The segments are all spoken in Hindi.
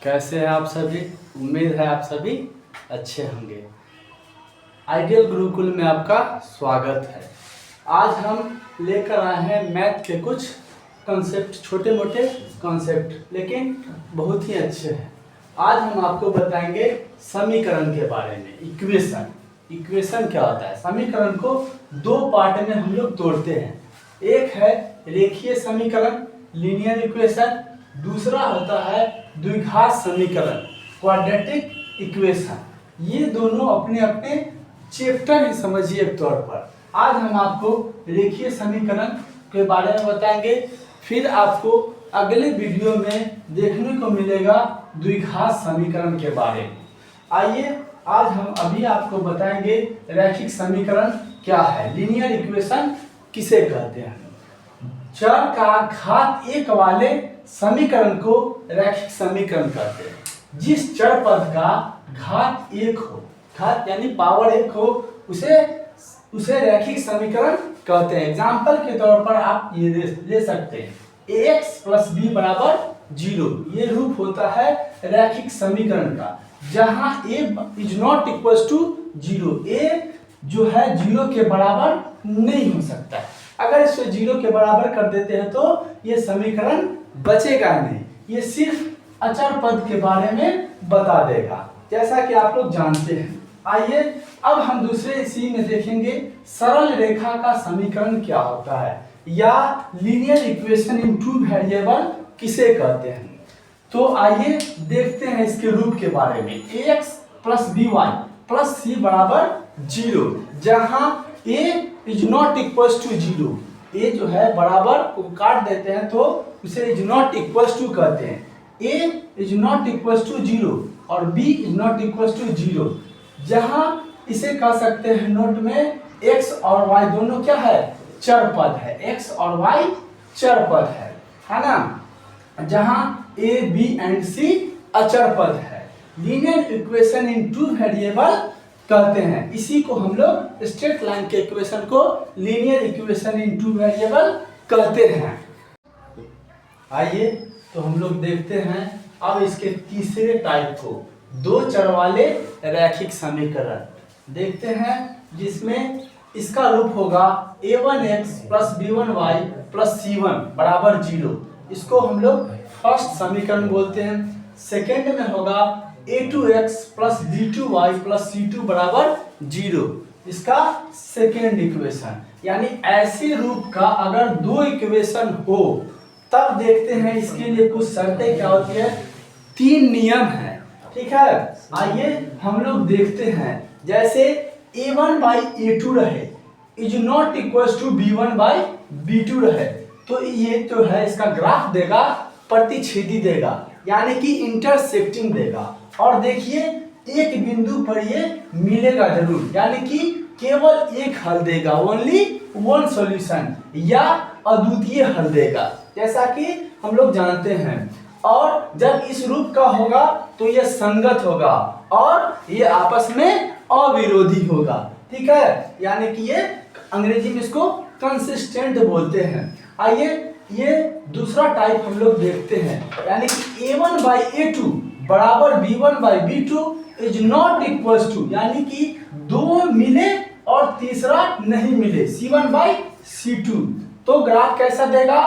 कैसे हैं आप सभी। उम्मीद है आप सभी अच्छे होंगे। आइडियल गुरुकुल में आपका स्वागत है। आज हम लेकर आए हैं मैथ के कुछ कॉन्सेप्ट, छोटे मोटे कॉन्सेप्ट, लेकिन बहुत ही अच्छे हैं। आज हम आपको बताएंगे समीकरण के बारे में। इक्वेशन क्या होता है? समीकरण को दो पार्ट में हम लोग तोड़ते हैं। एक है रेखीय समीकरण, लीनियर इक्वेशन। दूसरा होता है द्विघात समीकरण, क्वाड्रेटिक इक्वेशन। ये दोनों अपने अपने चैप्टर ही समझिए एक तौर पर। आज हम आपको रेखीय समीकरण के बारे में बताएंगे, फिर आपको अगले वीडियो में देखने को मिलेगा द्विघात समीकरण के बारे में। आइए आज हम अभी आपको बताएंगे रैखिक समीकरण क्या है, लीनियर इक्वेशन किसे कहते हैं। चर का घात एक वाले समीकरण को रैखिक समीकरण कहते हैं। जिस चर पद का घात एक हो, घात यानी पावर एक हो, उसे रैखिक समीकरण कहते हैं। एग्जाम्पल के तौर पर आप ये ले सकते हैं ax प्लस बी बराबर 0। ये रूप होता है रैखिक समीकरण का, जहां a is not equal to 0। a जो है 0 के बराबर नहीं हो सकता है। अगर इसे 0 के बराबर कर देते हैं तो ये समीकरण बचेगा नहीं। ये सिर्फ अचर पद के बारे में बता देगा, जैसा कि आप लोग जानते हैं। आइए अब हम दूसरे इसी में देखेंगे सरल रेखा का समीकरण क्या होता है, या linear equation in two variable किसे कहते हैं। तो आइए देखते हैं इसके रूप के बारे में। ax plus b y plus c बराबर 0, जहां a is not equal to 0। a जो है बराबर को काट देते हैं तो उसे इज नॉट इक्वल टू कहते हैं। a is not equal to 0 और b is not equal to 0, जहां इसे कह सकते हैं नोट में x और y दोनों क्या है, चर पद है। x और y चर पद है ना, जहां a b एंड c अचर पद है। Linear equation in two variable कहते हैं। इसी को हम लोग स्ट्रेट लाइन के इक्वेशन को linear equation in two variable कहते हैं। आइए तो हम लोग देखते हैं अब इसके तीसरे टाइप को, दो चर वाले रैखिक समीकरण देखते हैं, जिसमें इसका रूप होगा a1x plus b1y plus c1 बराबर 0। इसको हम लोग फर्स्ट समीकरण बोलते हैं। सेकेंड में होगा a2x plus b2y plus c2 बराबर 0। इसका सेकेंड इक्वेशन। यानी ऐसे रूप का अगर दो इक्वेशन हो तब देखते हैं इसके लिए कुछ शर्तें क्या होती है। तीन नियम है, ठीक है। आइए हम लोग देखते हैं। जैसे a1 बाई a2 रहे is not equal to b1 by b2 रहे, तो ये जो है इसका ग्राफ देगा प्रतिच्छेदी देगा, यानी कि इंटरसेक्टिंग देगा। और देखिए एक बिंदु पर ये मिलेगा जरूर, यानी कि केवल एक हल देगा, ओनली वन सॉल्यूशन, या अद्वितीय हल देगा, जैसा कि हम लोग जानते हैं। और जब इस रूप का होगा तो ये संगत होगा और ये आपस में अविरोधी होगा, ठीक है। यानी कि ये अंग्रेजी में इसको कंसिस्टेंट बोलते हैं। आइए ये दूसरा टाइप हम लोग देखते हैं, यानी कि a1 बाई a2 बराबर b1 by b2 is not equal to, यानी कि दो मिले और तीसरा नहीं मिले, c1 बाई c2। तो ग्राफ कैसा देगा,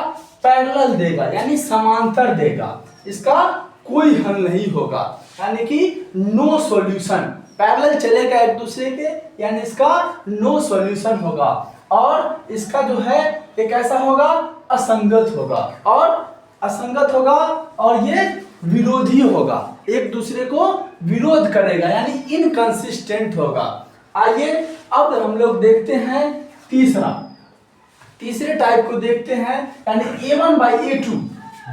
पैरेलल देगा, यानी समांतर देगा। इसका कोई हल नहीं होगा, यानी कि नो सॉल्यूशन। पैरेलल चलेगा एक दूसरे के, यानी इसका नो सॉल्यूशन होगा। और इसका जो है ये कैसा होगा, असंगत होगा, और असंगत होगा और ये विरोधी होगा, एक दूसरे को विरोध करेगा, यानी इनकंसिस्टेंट होगा। आइए अब हम लोग देखते हैं तीसरे टाइप को देखते हैं, यानी a1 बाई a2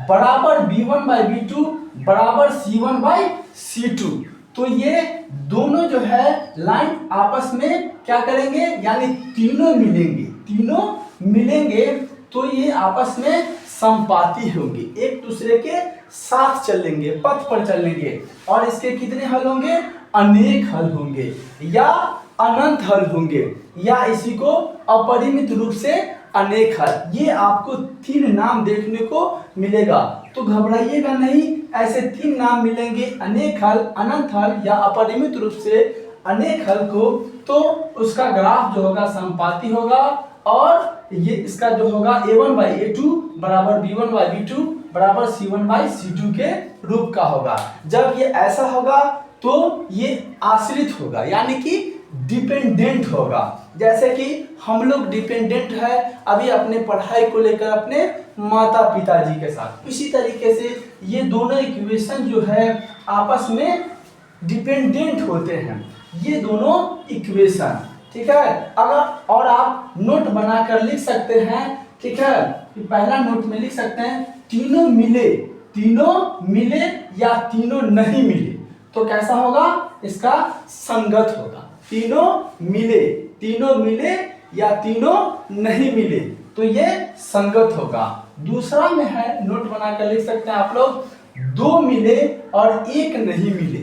बराबर b1 बाई b2 बराबर c1 बाई c2। तो ये दोनों जो है लाइन आपस में क्या करेंगे, यानी तीनों मिलेंगे तो ये आपस में संपाती होंगे, एक दूसरे के साथ चलेंगे, पथ पर चलेंगे। और इसके कितने हल होंगे, अनेक हल होंगे, या अनंत हल होंगे, या इसी को अपरिमित रूप से अनेक हल। ये आपको तीन नाम देखने को मिलेगा। तो घबराइएगा नहीं, ऐसे 3 नाम मिलेंगे, अनेक हल, अनंत हल या अपरिमित रूप से अनेक हल को, तो उसका ग्राफ जो होगा समपाती होगा और ये इसका जो होगा a1/a2 बराबर b1/b2 बराबर c1/c2 के रूप का होगा। जब ये ऐसा होगा तो ये आश्रित होगा, यानी कि डिपेंडेंट होगा। जैसे कि हम लोग डिपेंडेंट है अभी अपने पढ़ाई को लेकर अपने माता पिताजी के साथ, इसी तरीके से ये दोनों इक्वेशन जो है आपस में डिपेंडेंट होते हैं, ये दोनों इक्वेशन, ठीक है। अगर और आप नोट बनाकर लिख सकते हैं, ठीक है, कि पहला नोट में लिख सकते हैं तीनों मिले या तीनों नहीं मिले तो कैसा होगा, इसका संगत होगा। तीनों मिले या तीनों नहीं मिले तो ये संगत होगा। दूसरा में है, नोट बनाकर लिख सकते हैं आप लोग, 2 मिले और 1 नहीं मिले।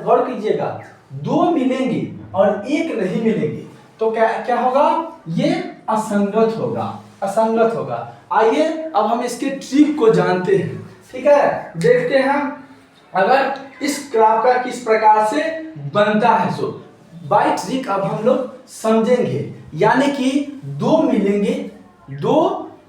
गौर कीजिएगा, 2 मिलेंगे और 1 नहीं मिलेंगे तो क्या होगा, ये असंगत होगा। आइए अब हम इसके ट्रिक को जानते हैं, ठीक है। देखते हैं अगर इस ग्राफ का किस प्रकार से बनता है। सो बाय ट्रिक अब हम लोग समझेंगे, यानी कि 2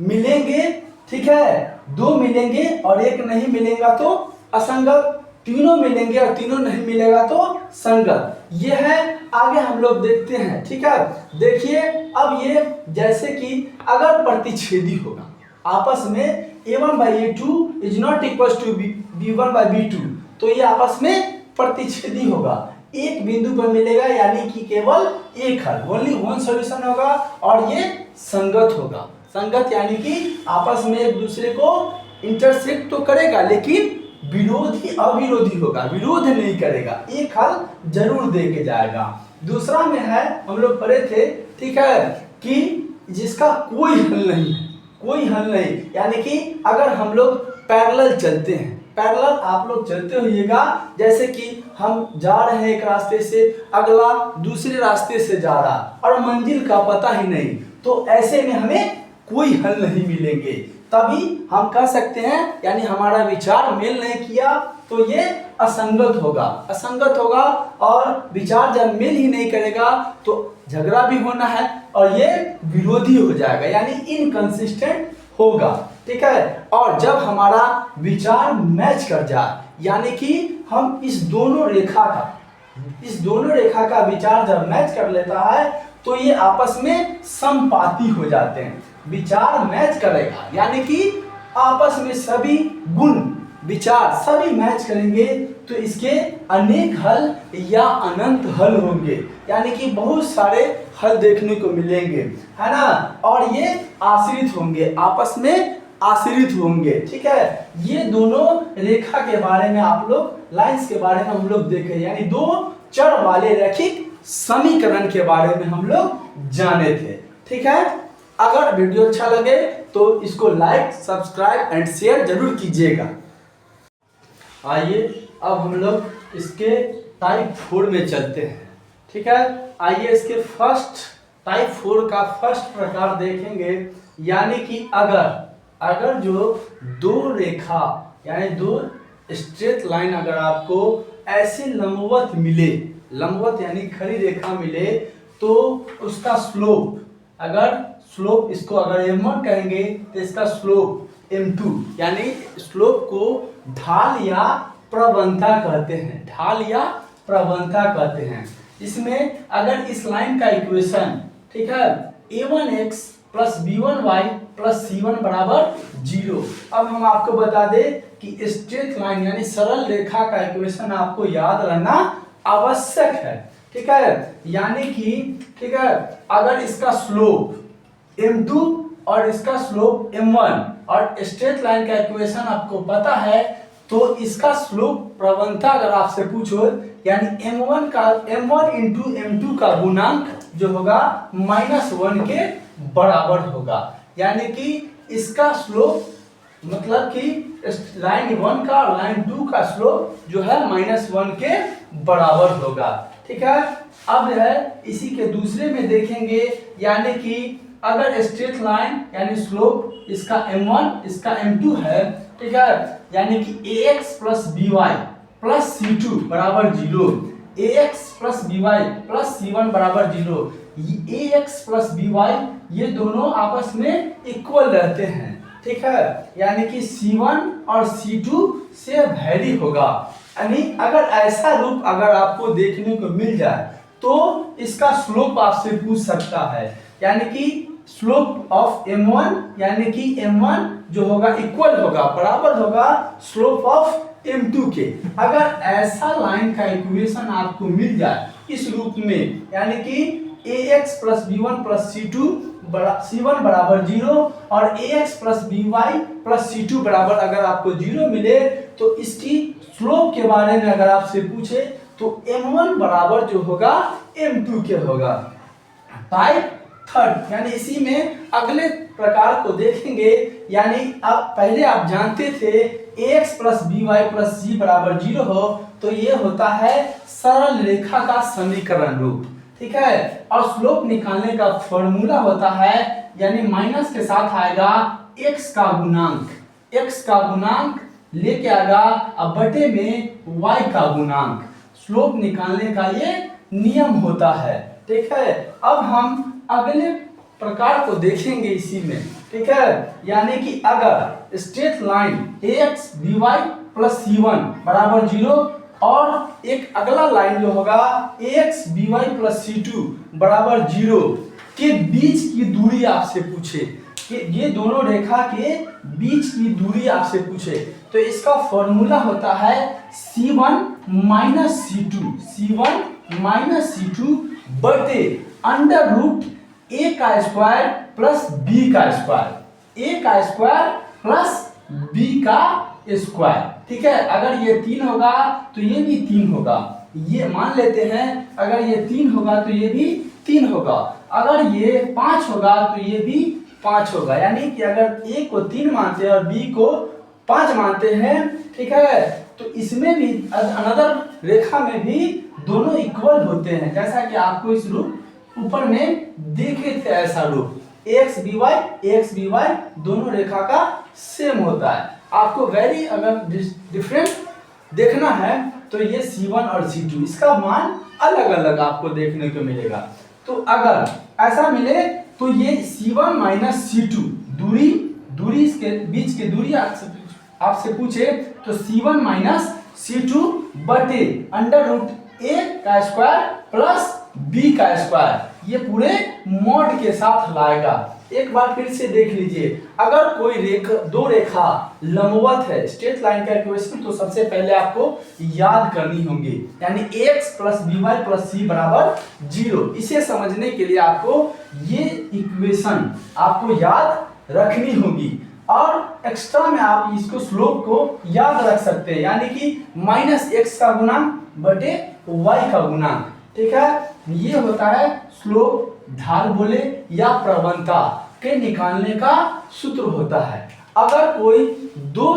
मिलेंगे, ठीक है, 2 मिलेंगे और 1 नहीं मिलेगा तो असंगत, तीनों मिलेंगे और तीनों नहीं मिलेगा तो संगत। ये है, आगे हम लोग देखते हैं, ठीक है। देखिए अब ये जैसे कि अगर प्रतिच्छेदी होगा आपस में a1/a2 is not equal to b1/b2, तो ये आपस में प्रतिच्छेदी होगा, एक बिंदु पर मिलेगा, यानी कि केवल एक हल, ओनली वन सॉल्यूशन होगा और ये संगत होगा। संगत यानी कि आपस में एक दूसरे को इंटरसेक्ट तो करेगा लेकिन अविरोधी होगा, विरोध नहीं करेगा, एक हल जरूर दे के जाएगा। दूसरा में है, हम लोग पढ़े थे, ठीक है, कि जिसका कोई हल नहीं, यानी कि अगर हम लोग पैरेलल चलते हैं, पैरेलल आप लोग चलते होइएगा, जैसे कि हम जा रहे हैं एक रास्ते से, अगला दूसरे रास्ते से जा रहा और मंजिल का पता ही नहीं, तो ऐसे में हमें कोई हल नहीं मिलेंगे, तभी हम कह सकते हैं, यानी हमारा विचार मेल नहीं किया तो ये असंगत होगा और विचार जब मेल ही नहीं करेगा तो झगड़ा भी होना है और ये विरोधी हो जाएगा, यानी इनकंसिस्टेंट होगा, ठीक है। और जब हमारा विचार मैच कर जाए, यानी कि हम इस दोनों रेखा का विचार जब मैच कर लेता है तो ये आपस में समपाती हो जाते हैं। विचार मैच करेगा, यानी कि आपस में सभी गुण विचार सभी मैच करेंगे तो इसके अनेक हल या अनंत हल होंगे, यानी कि बहुत सारे हल देखने को मिलेंगे, है ना। और ये आश्रित होंगे, आपस में आश्रित होंगे, ठीक है। ये दोनों रेखा के बारे में आप लोग, लाइंस के बारे में हम लोग देखे, यानी 2 चर वाले रैखिक समीकरण के बारे में हम लोग जाने थे, ठीक है। अगर वीडियो अच्छा लगे तो इसको लाइक, सब्सक्राइब एंड शेयर जरूर कीजिएगा। आइए अब हम लोग इसके टाइप 4 में चलते हैं, ठीक है। आइए इसके टाइप 4 का फर्स्ट प्रकार देखेंगे, यानी कि अगर जो 2 रेखा यानी 2 स्ट्रेट लाइन अगर आपको ऐसे लंबवत मिले, लंबवत यानी खड़ी रेखा मिले, तो उसका स्लोप, स्लोप इसको अगर m1 कहेंगे तो इसका स्लोप m2, यानी स्लोप को ढाल या प्रवणता कहते हैं। इसमें अगर इस लाइन का इक्वेशन, ठीक है, a1x + b1y + c1 बराबर 0। अब हम आपको बता दें कि स्ट्रेट लाइन यानी सरल रेखा का इक्वेशन आपको याद रहना आवश्यक है, ठीक है। यानी कि, ठीक है, अगर इसका स्लोप m2 और इसका स्लोप m1 और स्ट्रेट लाइन का इक्वेशन आपको पता है, तो इसका स्लोप प्रवणता अगर आपसे पूछो, यानी m1 × m2 का गुणांक जो होगा -1 के बराबर होगा, यानी कि इसका स्लोप मतलब कि लाइन 1 का और लाइन 2 का स्लोप जो है -1 के बराबर होगा, ठीक है। अब है इसी के दूसरे में देखेंगे, यानी कि अगर स्ट्रेट लाइन यानी स्लोप इसका m1 इसका m2 है ठीक है, यानी कि ax plus by plus c2 बराबर 0, ax plus by plus c1 बराबर 0, ax प्लस by ये दोनों आपस में इक्वल रहते हैं, ठीक है, यानी कि c1 और c2 से वैरी होगा। यानी अगर ऐसा रूप अगर आपको देखने को मिल जाए तो इसका स्लोप आपसे पूछ सकता है, यानी कि स्लोप ऑफ m1 यानी कि m1 जो होगा इक्वल होगा बराबर होगा स्लोप ऑफ m2 के। अगर ऐसा लाइन का इक्वेशन आपको मिल जाए इस रूप में, यानी कि ax plus b1 plus c1 बराबर 0 और ax plus by plus c2 बराबर अगर आपको 0 मिले तो इसकी स्लोप के बारे में अगर आपसे पूछे तो m1 बराबर जो होगा m2 के होगा। टाइप थर्ड, यानी इसी में अगले प्रकार को देखेंगे, यानी अब पहले आप जानते थे ax plus by plus c बराबर 0 हो तो ये होता है सरल रेखा का समीकरण रूप, ठीक है, और स्लोप निकालने का फॉर्मूला होता है, यानी माइनस के साथ आएगा x का गुणांक लेके आएगा अब बटे में y का गुणांक, स्लोप निकालने का ये नियम होता है, ठीक है। अब हम अगले प्रकार को देखेंगे इसी में, ठीक है, यानी कि अगर straight line ax by plus c1 बराबर 0 और एक अगला लाइन जो होगा ax by प्लस c2 बराबर 0 के बीच की दूरी आपसे पूछे, कि ये दोनों रेखा के बीच की दूरी आपसे पूछे तो इसका फॉर्मूला होता है c1 माइनस c2 बटे अंडर रूट a का स्क्वायर प्लस b का स्क्वायर प्लस b का स्क्वायर, ठीक है। अगर ये 3 होगा तो ये भी 3 होगा, ये मान लेते हैं अगर ये 3 होगा तो ये भी 3 होगा, अगर ये 5 होगा तो ये भी 5 होगा, यानी कि अगर a को 3 मानते हैं और b को 5 मानते हैं, ठीक है, तो इसमें भी अनदर रेखा में भी दोनों इक्वल होते हैं, जैसा कि आपको इस रूप ऊपर में देखे थे ऐसा रूप ax by दोनों रेखा का सेम होता है। आपको वेरी अगर डिफरेंट देखना है तो ये c1 और c2 इसका मान अलग अलग आपको देखने को मिलेगा। तो अगर ऐसा मिले तो ये c1 माइनस c2 दूरी इसके बीच की दूरी आपसे पूछे तो c1 माइनस c2 बटे अंडर रूट a का स्क्वायर प्लस b का स्क्वायर, ये पूरे मॉड के साथ लाएगा। एक बार फिर से देख लीजिए, अगर कोई दो रेखा लंबवत है स्ट्रेट लाइन का इक्वेशन तो सबसे पहले आपको याद करनी होगी, यानी ax plus by plus c बराबर 0। इसे समझने के लिए आपको ये इक्वेशन आपको याद रखनी होगी और एक्स्ट्रा में आप इसको स्लोप को याद रख सकते हैं, यानी कि माइनस x का गुणांक बटे y का गुणांक, ठीक है। ये होता है स्लोप, ढाल बोले या प्रवणता के निकालने का सूत्र होता है। अगर कोई दो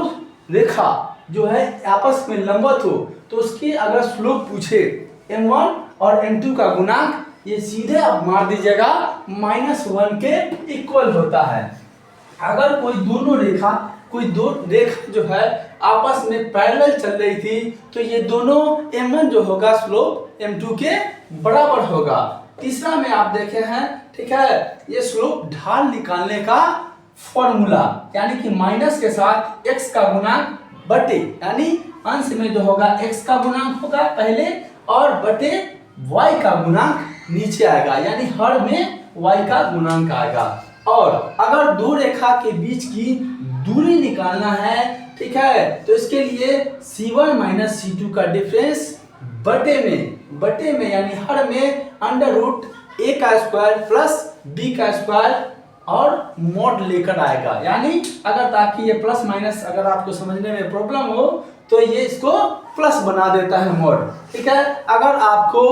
रेखा जो है आपस में लंबवत हो तो उसकी अगर स्लोप पूछे m1 और m2 का गुणांक, ये सीधे आप मार दीजिएगा -1 के इक्वल होता है। अगर कोई दो रेखा जो है आपस में पैरेलल चल रही थी तो ये दोनों m1 जो होगा स्लोप m2 के बराबर होगा। तीसरा में आप देखे हैं, ठीक है, ये स्लोप ढाल निकालने का फॉर्मूला, यानी कि माइनस के साथ x का गुणांक बटे, यानी अंश में जो होगा x का गुणांक होगा पहले और बटे y का गुणांक नीचे आएगा, यानी हर में y का गुणांक आएगा। और अगर दो रेखा के बीच की दूरी निकालना है, ठीक है, तो इसके लिए c1 माइनस c2 का डिफरेंस बटे में यानी हर में अंडर रूट a का स्क्वायर प्लस b का स्क्वायर और मॉड लेकर आएगा, यानी अगर ताकि ये प्लस माइनस अगर आपको समझने में प्रॉब्लम हो तो ये इसको प्लस बना देता है मॉड, ठीक है। अगर आपको,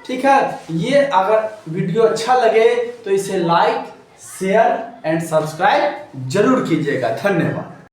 ठीक है, ये अगर वीडियो अच्छा लगे तो इसे लाइक, शेयर एंड सब्सक्राइब जरूर कीजिएगा। धन्यवाद।